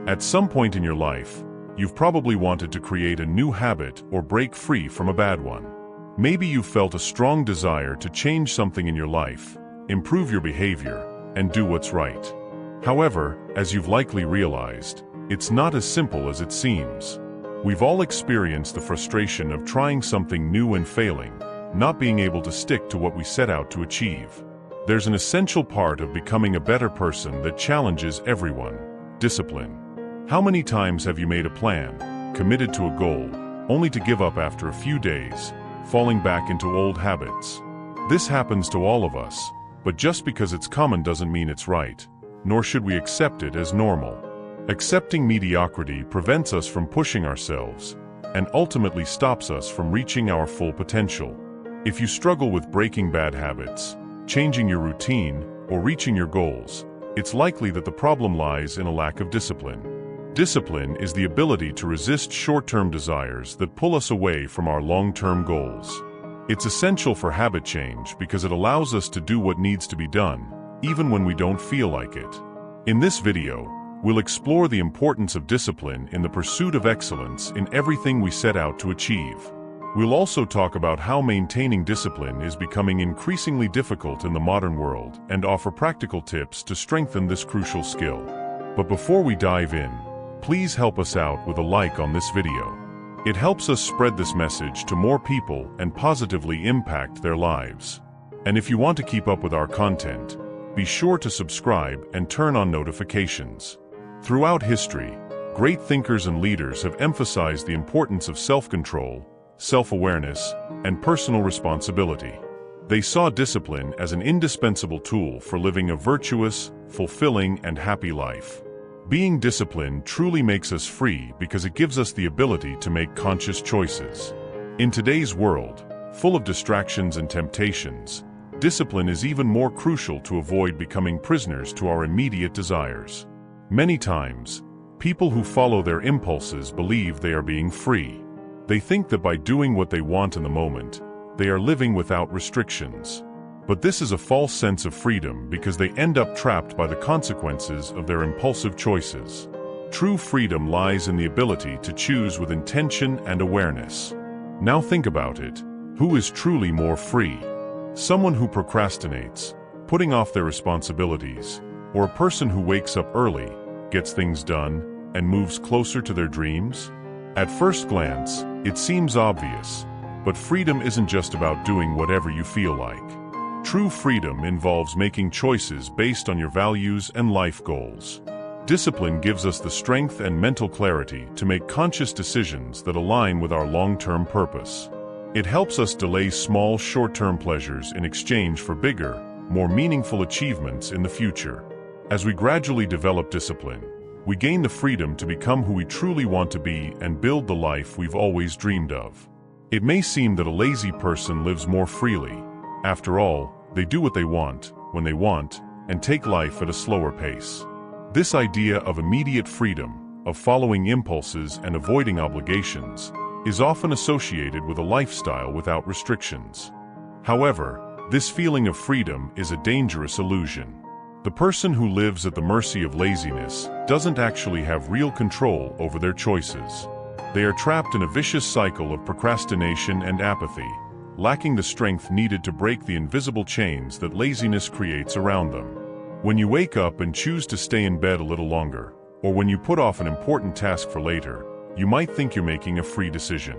At some point in your life, you've probably wanted to create a new habit or break free from a bad one. Maybe you've felt a strong desire to change something in your life, improve your behavior, and do what's right. However, as you've likely realized, it's not as simple as it seems. We've all experienced the frustration of trying something new and failing, not being able to stick to what we set out to achieve. There's an essential part of becoming a better person that challenges everyone: discipline. How many times have you made a plan, committed to a goal, only to give up after a few days, falling back into old habits? This happens to all of us, but just because it's common doesn't mean it's right, nor should we accept it as normal. Accepting mediocrity prevents us from pushing ourselves, and ultimately stops us from reaching our full potential. If you struggle with breaking bad habits, changing your routine, or reaching your goals, it's likely that the problem lies in a lack of discipline. Discipline is the ability to resist short-term desires that pull us away from our long-term goals. It's essential for habit change because it allows us to do what needs to be done, even when we don't feel like it. In this video, we'll explore the importance of discipline in the pursuit of excellence in everything we set out to achieve. We'll also talk about how maintaining discipline is becoming increasingly difficult in the modern world and offer practical tips to strengthen this crucial skill. But before we dive in, please help us out with a like on this video. It helps us spread this message to more people and positively impact their lives. And if you want to keep up with our content, be sure to subscribe and turn on notifications. Throughout history, great thinkers and leaders have emphasized the importance of self-control, self-awareness, and personal responsibility. They saw discipline as an indispensable tool for living a virtuous, fulfilling, and happy life. Being disciplined truly makes us free because it gives us the ability to make conscious choices. In today's world, full of distractions and temptations, discipline is even more crucial to avoid becoming prisoners to our immediate desires. Many times, people who follow their impulses believe they are being free. They think that by doing what they want in the moment, they are living without restrictions. But this is a false sense of freedom because they end up trapped by the consequences of their impulsive choices. True freedom lies in the ability to choose with intention and awareness. Now think about it. Who is truly more free? Someone who procrastinates, putting off their responsibilities, or a person who wakes up early, gets things done, and moves closer to their dreams? At first glance, it seems obvious, but freedom isn't just about doing whatever you feel like. True freedom involves making choices based on your values and life goals. Discipline gives us the strength and mental clarity to make conscious decisions that align with our long-term purpose. It helps us delay small short-term pleasures in exchange for bigger, more meaningful achievements in the future. As we gradually develop discipline, we gain the freedom to become who we truly want to be and build the life we've always dreamed of. It may seem that a lazy person lives more freely. After all, they do what they want, when they want, and take life at a slower pace. This idea of immediate freedom, of following impulses and avoiding obligations, is often associated with a lifestyle without restrictions. However, this feeling of freedom is a dangerous illusion. The person who lives at the mercy of laziness doesn't actually have real control over their choices. They are trapped in a vicious cycle of procrastination and apathy, lacking the strength needed to break the invisible chains that laziness creates around them. When you wake up and choose to stay in bed a little longer, or when you put off an important task for later, you might think you're making a free decision.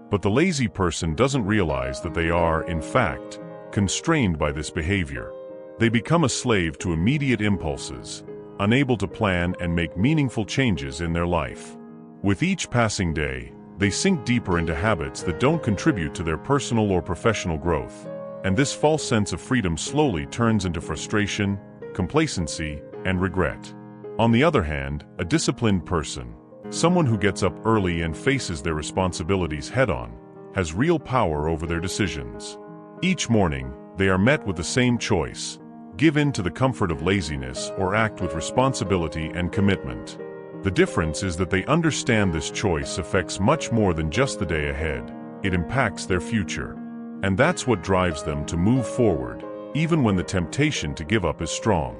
But the lazy person doesn't realize that they are, in fact, constrained by this behavior. They become a slave to immediate impulses, unable to plan and make meaningful changes in their life. With each passing day, they sink deeper into habits that don't contribute to their personal or professional growth, and this false sense of freedom slowly turns into frustration, complacency, and regret. On the other hand, a disciplined person, someone who gets up early and faces their responsibilities head-on, has real power over their decisions. Each morning, they are met with the same choice: give in to the comfort of laziness or act with responsibility and commitment. The difference is that they understand this choice affects much more than just the day ahead. It impacts their future. And that's what drives them to move forward, even when the temptation to give up is strong.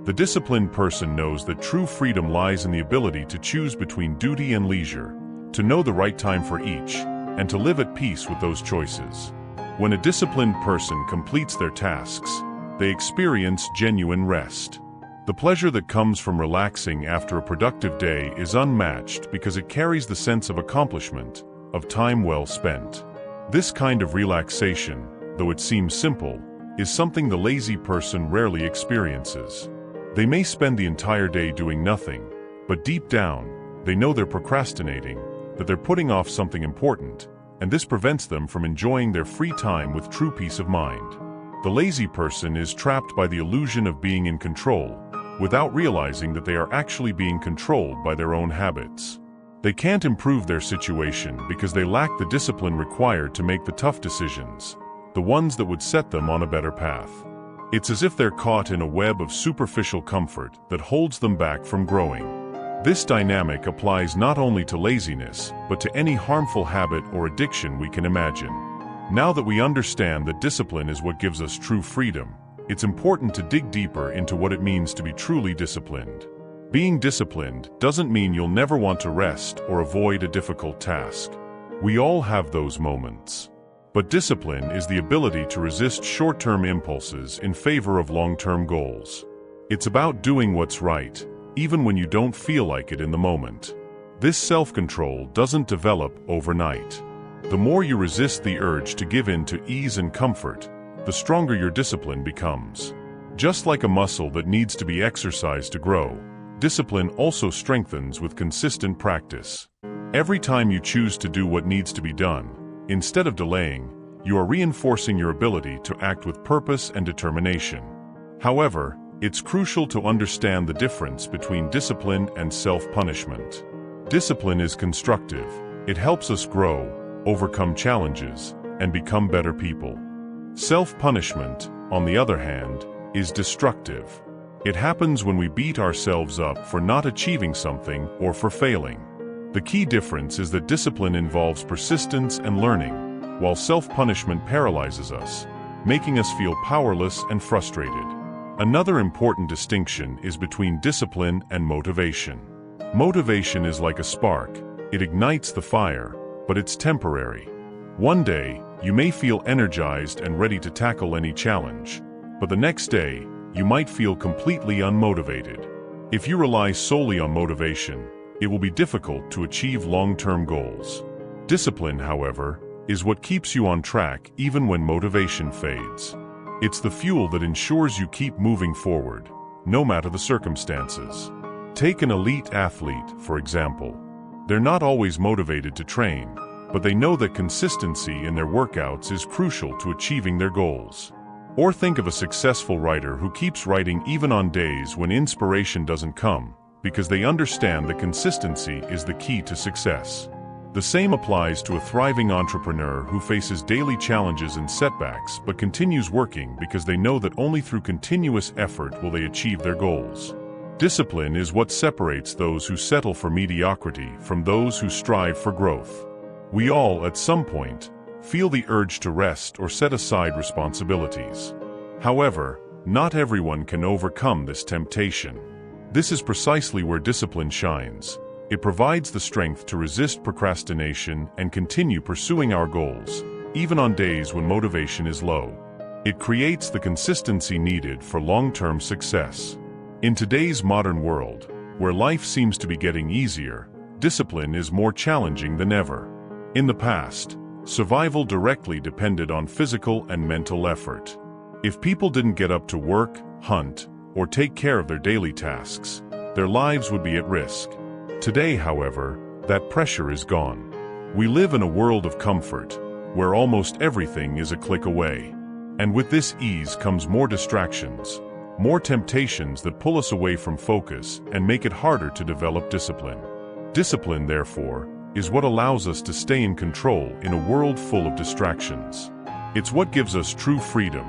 The disciplined person knows that true freedom lies in the ability to choose between duty and leisure, to know the right time for each, and to live at peace with those choices. When a disciplined person completes their tasks, they experience genuine rest. The pleasure that comes from relaxing after a productive day is unmatched because it carries the sense of accomplishment, of time well spent. This kind of relaxation, though it seems simple, is something the lazy person rarely experiences. They may spend the entire day doing nothing, but deep down, they know they're procrastinating, that they're putting off something important, and this prevents them from enjoying their free time with true peace of mind. The lazy person is trapped by the illusion of being in control, without realizing that they are actually being controlled by their own habits. They can't improve their situation because they lack the discipline required to make the tough decisions, the ones that would set them on a better path. It's as if they're caught in a web of superficial comfort that holds them back from growing. This dynamic applies not only to laziness, but to any harmful habit or addiction we can imagine. Now that we understand that discipline is what gives us true freedom, it's important to dig deeper into what it means to be truly disciplined. Being disciplined doesn't mean you'll never want to rest or avoid a difficult task. We all have those moments. But discipline is the ability to resist short-term impulses in favor of long-term goals. It's about doing what's right, even when you don't feel like it in the moment. This self-control doesn't develop overnight. The more you resist the urge to give in to ease and comfort, the stronger your discipline becomes. Just like a muscle that needs to be exercised to grow, discipline also strengthens with consistent practice. Every time you choose to do what needs to be done, instead of delaying, you are reinforcing your ability to act with purpose and determination. However, it's crucial to understand the difference between discipline and self-punishment. Discipline is constructive. It helps us grow, overcome challenges, and become better people. Self-punishment, on the other hand, is destructive. It happens when we beat ourselves up for not achieving something or for failing. The key difference is that discipline involves persistence and learning, while self-punishment paralyzes us, making us feel powerless and frustrated. Another important distinction is between discipline and motivation. Motivation is like a spark. It ignites the fire, but it's temporary. One day, you may feel energized and ready to tackle any challenge, but the next day, you might feel completely unmotivated. If you rely solely on motivation, it will be difficult to achieve long-term goals. Discipline, however, is what keeps you on track even when motivation fades. It's the fuel that ensures you keep moving forward, no matter the circumstances. Take an elite athlete, for example. They're not always motivated to train, but they know that consistency in their workouts is crucial to achieving their goals. Or think of a successful writer who keeps writing even on days when inspiration doesn't come, because they understand that consistency is the key to success. The same applies to a thriving entrepreneur who faces daily challenges and setbacks but continues working because they know that only through continuous effort will they achieve their goals. Discipline is what separates those who settle for mediocrity from those who strive for growth. We all, at some point, feel the urge to rest or set aside responsibilities. However, not everyone can overcome this temptation. This is precisely where discipline shines. It provides the strength to resist procrastination and continue pursuing our goals, even on days when motivation is low. It creates the consistency needed for long-term success. In today's modern world, where life seems to be getting easier, discipline is more challenging than ever. In the past, survival directly depended on physical and mental effort. If people didn't get up to work, hunt, or take care of their daily tasks, their lives would be at risk. Today, however, that pressure is gone. We live in a world of comfort, where almost everything is a click away. And with this ease comes more distractions, more temptations that pull us away from focus and make it harder to develop discipline. Discipline, therefore, is what allows us to stay in control in a world full of distractions. It's what gives us true freedom,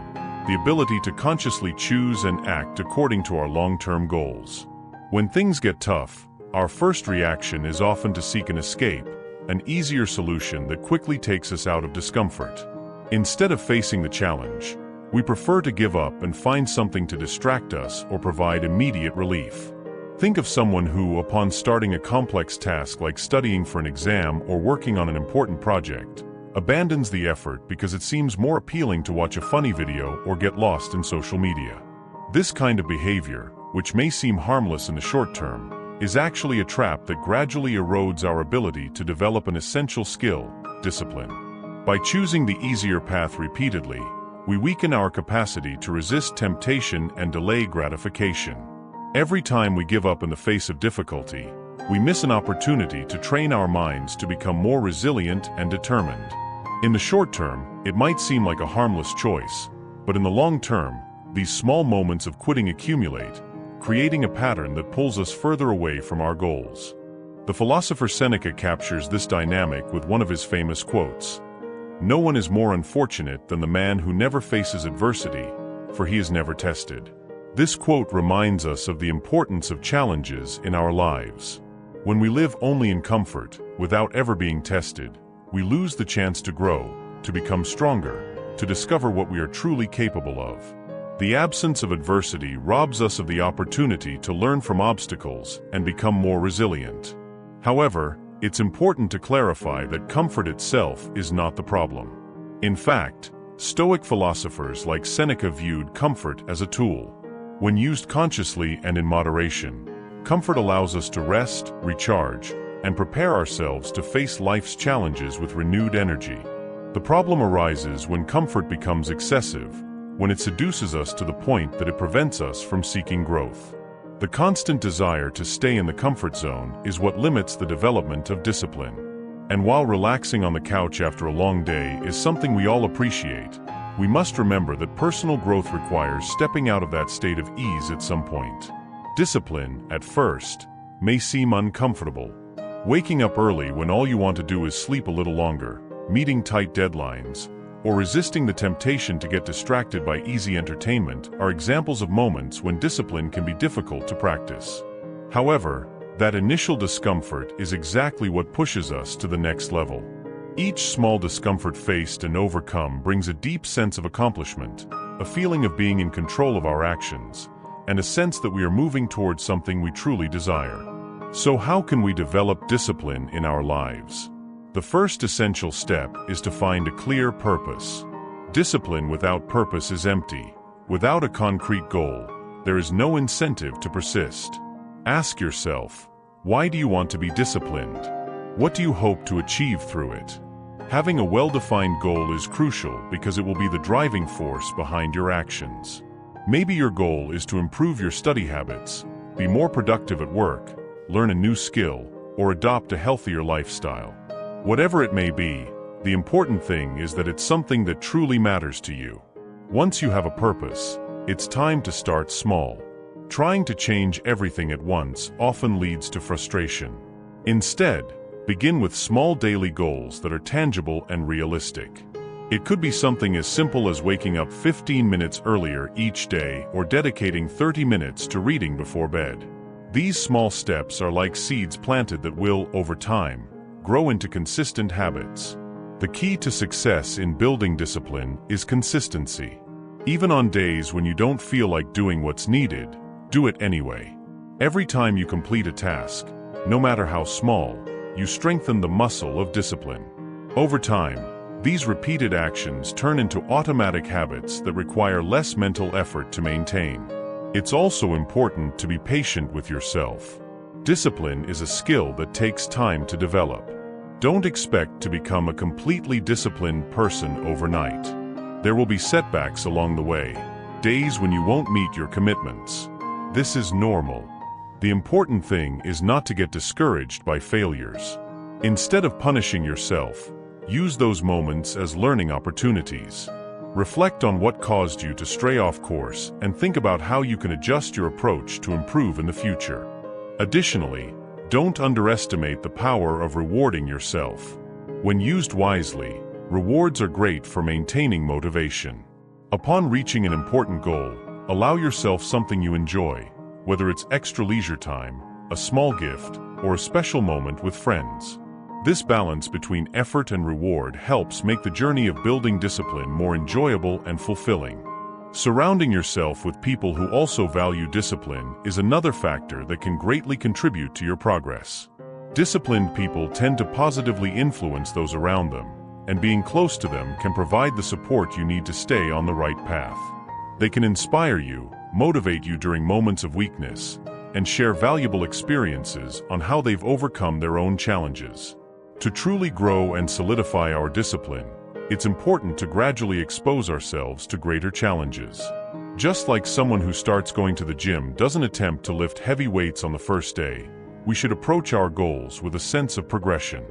the ability to consciously choose and act according to our long-term goals. When things get tough, our first reaction is often to seek an escape, an easier solution that quickly takes us out of discomfort. Instead of facing the challenge, We prefer to give up and find something to distract us or provide immediate relief. Think of someone who, upon starting a complex task like studying for an exam or working on an important project, abandons the effort because it seems more appealing to watch a funny video or get lost in social media. This kind of behavior, which may seem harmless in the short term, is actually a trap that gradually erodes our ability to develop an essential skill, discipline. By choosing the easier path repeatedly, we weaken our capacity to resist temptation and delay gratification. Every time we give up in the face of difficulty, we miss an opportunity to train our minds to become more resilient and determined. In the short term, it might seem like a harmless choice, but in the long term, these small moments of quitting accumulate, creating a pattern that pulls us further away from our goals. The philosopher Seneca captures this dynamic with one of his famous quotes: "No one is more unfortunate than the man who never faces adversity, for he is never tested." This quote reminds us of the importance of challenges in our lives. When we live only in comfort, without ever being tested, we lose the chance to grow, to become stronger, to discover what we are truly capable of. The absence of adversity robs us of the opportunity to learn from obstacles and become more resilient. However, it's important to clarify that comfort itself is not the problem. In fact, Stoic philosophers like Seneca viewed comfort as a tool. When used consciously and in moderation, comfort allows us to rest, recharge, and prepare ourselves to face life's challenges with renewed energy. The problem arises when comfort becomes excessive, when it seduces us to the point that it prevents us from seeking growth. The constant desire to stay in the comfort zone is what limits the development of discipline. And while relaxing on the couch after a long day is something we all appreciate, we must remember that personal growth requires stepping out of that state of ease at some point. Discipline, at first, may seem uncomfortable. Waking up early when all you want to do is sleep a little longer, meeting tight deadlines, or resisting the temptation to get distracted by easy entertainment are examples of moments when discipline can be difficult to practice. However, that initial discomfort is exactly what pushes us to the next level. Each small discomfort faced and overcome brings a deep sense of accomplishment, a feeling of being in control of our actions, and a sense that we are moving towards something we truly desire. So how can we develop discipline in our lives? The first essential step is to find a clear purpose. Discipline without purpose is empty. Without a concrete goal, there is no incentive to persist. Ask yourself, why do you want to be disciplined? What do you hope to achieve through it? Having a well-defined goal is crucial because it will be the driving force behind your actions. Maybe your goal is to improve your study habits, be more productive at work, learn a new skill, or adopt a healthier lifestyle. Whatever it may be, the important thing is that it's something that truly matters to you. Once you have a purpose, it's time to start small. Trying to change everything at once often leads to frustration. Instead, begin with small daily goals that are tangible and realistic. It could be something as simple as waking up 15 minutes earlier each day or dedicating 30 minutes to reading before bed. These small steps are like seeds planted that will, over time, grow into consistent habits. The key to success in building discipline is consistency. Even on days when you don't feel like doing what's needed, do it anyway. Every time you complete a task, no matter how small, you strengthen the muscle of discipline. Over time, these repeated actions turn into automatic habits that require less mental effort to maintain. It's also important to be patient with yourself. Discipline is a skill that takes time to develop. Don't expect to become a completely disciplined person overnight. There will be setbacks along the way, days when you won't meet your commitments. This is normal. The important thing is not to get discouraged by failures. Instead of punishing yourself, use those moments as learning opportunities. Reflect on what caused you to stray off course and think about how you can adjust your approach to improve in the future. Additionally, don't underestimate the power of rewarding yourself. When used wisely, rewards are great for maintaining motivation. Upon reaching an important goal, allow yourself something you enjoy, whether it's extra leisure time, a small gift, or a special moment with friends. This balance between effort and reward helps make the journey of building discipline more enjoyable and fulfilling. Surrounding yourself with people who also value discipline is another factor that can greatly contribute to your progress. Disciplined people tend to positively influence those around them, and being close to them can provide the support you need to stay on the right path. They can inspire you, motivate you during moments of weakness, and share valuable experiences on how they've overcome their own challenges. To truly grow and solidify our discipline, it's important to gradually expose ourselves to greater challenges. Just like someone who starts going to the gym doesn't attempt to lift heavy weights on the first day, we should approach our goals with a sense of progression.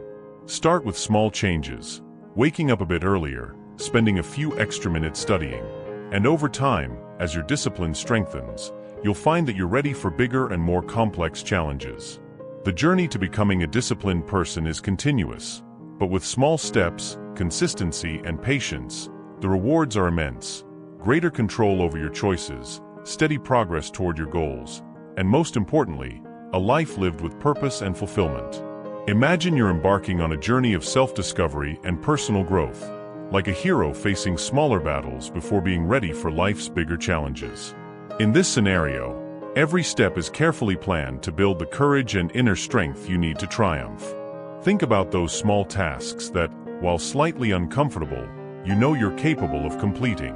Start with small changes, waking up a bit earlier, spending a few extra minutes studying, and over time, as your discipline strengthens, you'll find that you're ready for bigger and more complex challenges. The journey to becoming a disciplined person is continuous, but with small steps, consistency, and patience, the rewards are immense. Greater control over your choices, steady progress toward your goals, and most importantly, a life lived with purpose and fulfillment. Imagine you're embarking on a journey of self-discovery and personal growth, like a hero facing smaller battles before being ready for life's bigger challenges. In this scenario, every step is carefully planned to build the courage and inner strength you need to triumph. Think about those small tasks that, while slightly uncomfortable, you know you're capable of completing.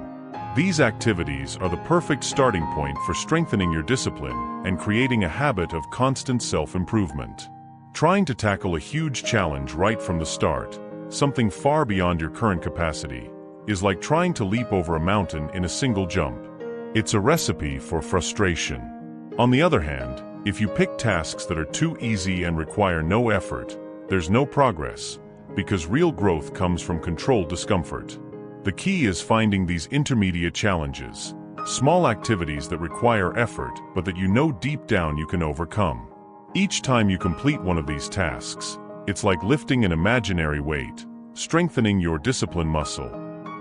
These activities are the perfect starting point for strengthening your discipline and creating a habit of constant self-improvement. Trying to tackle a huge challenge right from the start, something far beyond your current capacity, is like trying to leap over a mountain in a single jump. It's a recipe for frustration. On the other hand, if you pick tasks that are too easy and require no effort, there's no progress, because real growth comes from controlled discomfort. The key is finding these intermediate challenges, small activities that require effort but that you know deep down you can overcome. Each time you complete one of these tasks, it's like lifting an imaginary weight, strengthening your discipline muscle.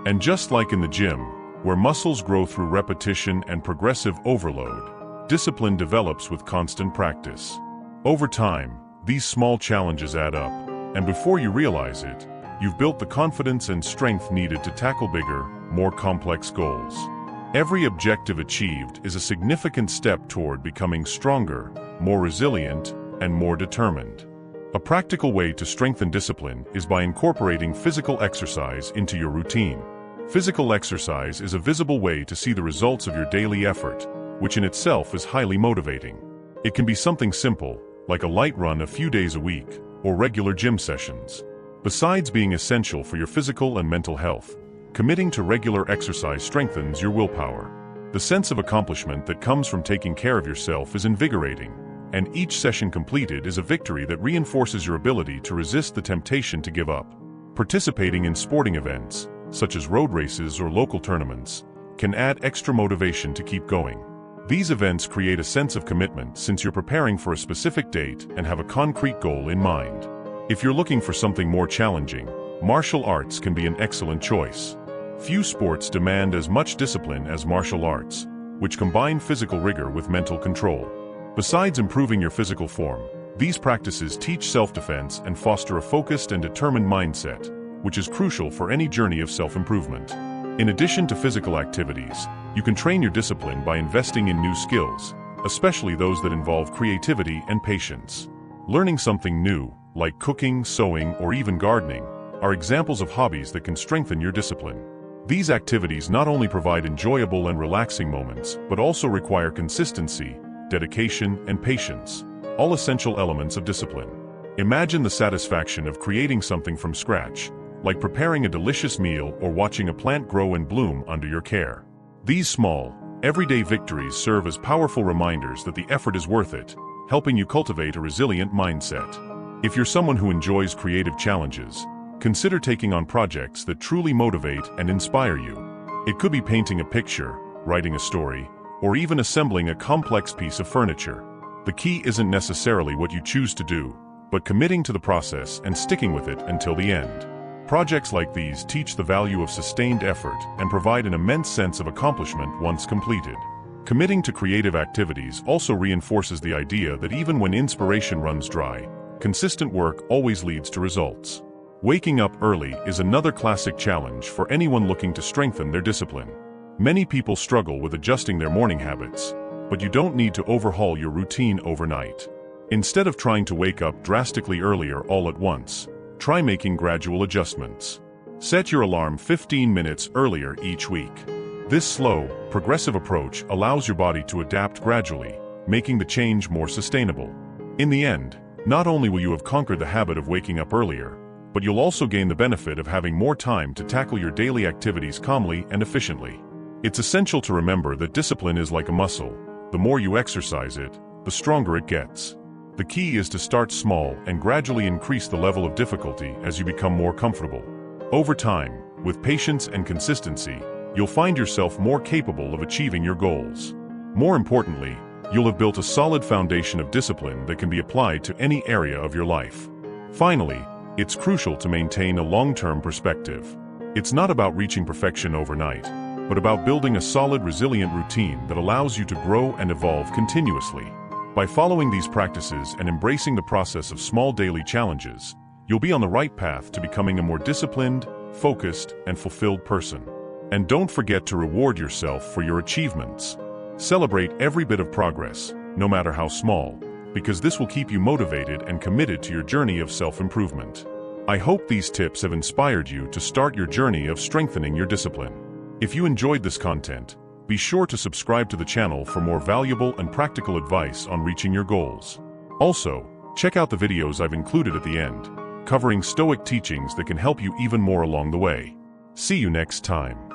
And just like in the gym, where muscles grow through repetition and progressive overload, discipline develops with constant practice. Over time, these small challenges add up, and before you realize it, you've built the confidence and strength needed to tackle bigger, more complex goals. Every objective achieved is a significant step toward becoming stronger, more resilient, and more determined. A practical way to strengthen discipline is by incorporating physical exercise into your routine. Physical exercise is a visible way to see the results of your daily effort, which in itself is highly motivating. It can be something simple, like a light run a few days a week, or regular gym sessions. Besides being essential for your physical and mental health, committing to regular exercise strengthens your willpower. The sense of accomplishment that comes from taking care of yourself is invigorating, and each session completed is a victory that reinforces your ability to resist the temptation to give up. Participating in sporting events, such as road races or local tournaments, can add extra motivation to keep going. These events create a sense of commitment since you're preparing for a specific date and have a concrete goal in mind. If you're looking for something more challenging, martial arts can be an excellent choice. Few sports demand as much discipline as martial arts, which combine physical rigor with mental control. Besides improving your physical form, these practices teach self-defense and foster a focused and determined mindset, which is crucial for any journey of self-improvement. In addition to physical activities, you can train your discipline by investing in new skills, especially those that involve creativity and patience. Learning something new, like cooking, sewing, or even gardening, are examples of hobbies that can strengthen your discipline. These activities not only provide enjoyable and relaxing moments, but also require consistency, dedication, and patience, all essential elements of discipline. Imagine the satisfaction of creating something from scratch, like preparing a delicious meal or watching a plant grow and bloom under your care. These small, everyday victories serve as powerful reminders that the effort is worth it, helping you cultivate a resilient mindset. If you're someone who enjoys creative challenges, consider taking on projects that truly motivate and inspire you. It could be painting a picture, writing a story, or even assembling a complex piece of furniture. The key isn't necessarily what you choose to do, but committing to the process and sticking with it until the end. Projects like these teach the value of sustained effort and provide an immense sense of accomplishment once completed. Committing to creative activities also reinforces the idea that even when inspiration runs dry, consistent work always leads to results. Waking up early is another classic challenge for anyone looking to strengthen their discipline. Many people struggle with adjusting their morning habits, but you don't need to overhaul your routine overnight. Instead of trying to wake up drastically earlier all at once, try making gradual adjustments. Set your alarm 15 minutes earlier each week. This slow, progressive approach allows your body to adapt gradually, making the change more sustainable. In the end, not only will you have conquered the habit of waking up earlier, but you'll also gain the benefit of having more time to tackle your daily activities calmly and efficiently. It's essential to remember that discipline is like a muscle. The more you exercise it, the stronger it gets. The key is to start small and gradually increase the level of difficulty as you become more comfortable. Over time, with patience and consistency, you'll find yourself more capable of achieving your goals. More importantly, you'll have built a solid foundation of discipline that can be applied to any area of your life. Finally, it's crucial to maintain a long-term perspective. It's not about reaching perfection overnight, but about building a solid, resilient routine that allows you to grow and evolve continuously. By following these practices and embracing the process of small daily challenges, you'll be on the right path to becoming a more disciplined, focused, and fulfilled person. And don't forget to reward yourself for your achievements. Celebrate every bit of progress, no matter how small, because this will keep you motivated and committed to your journey of self-improvement. I hope these tips have inspired you to start your journey of strengthening your discipline. If you enjoyed this content, be sure to subscribe to the channel for more valuable and practical advice on reaching your goals. Also, check out the videos I've included at the end, covering Stoic teachings that can help you even more along the way. See you next time.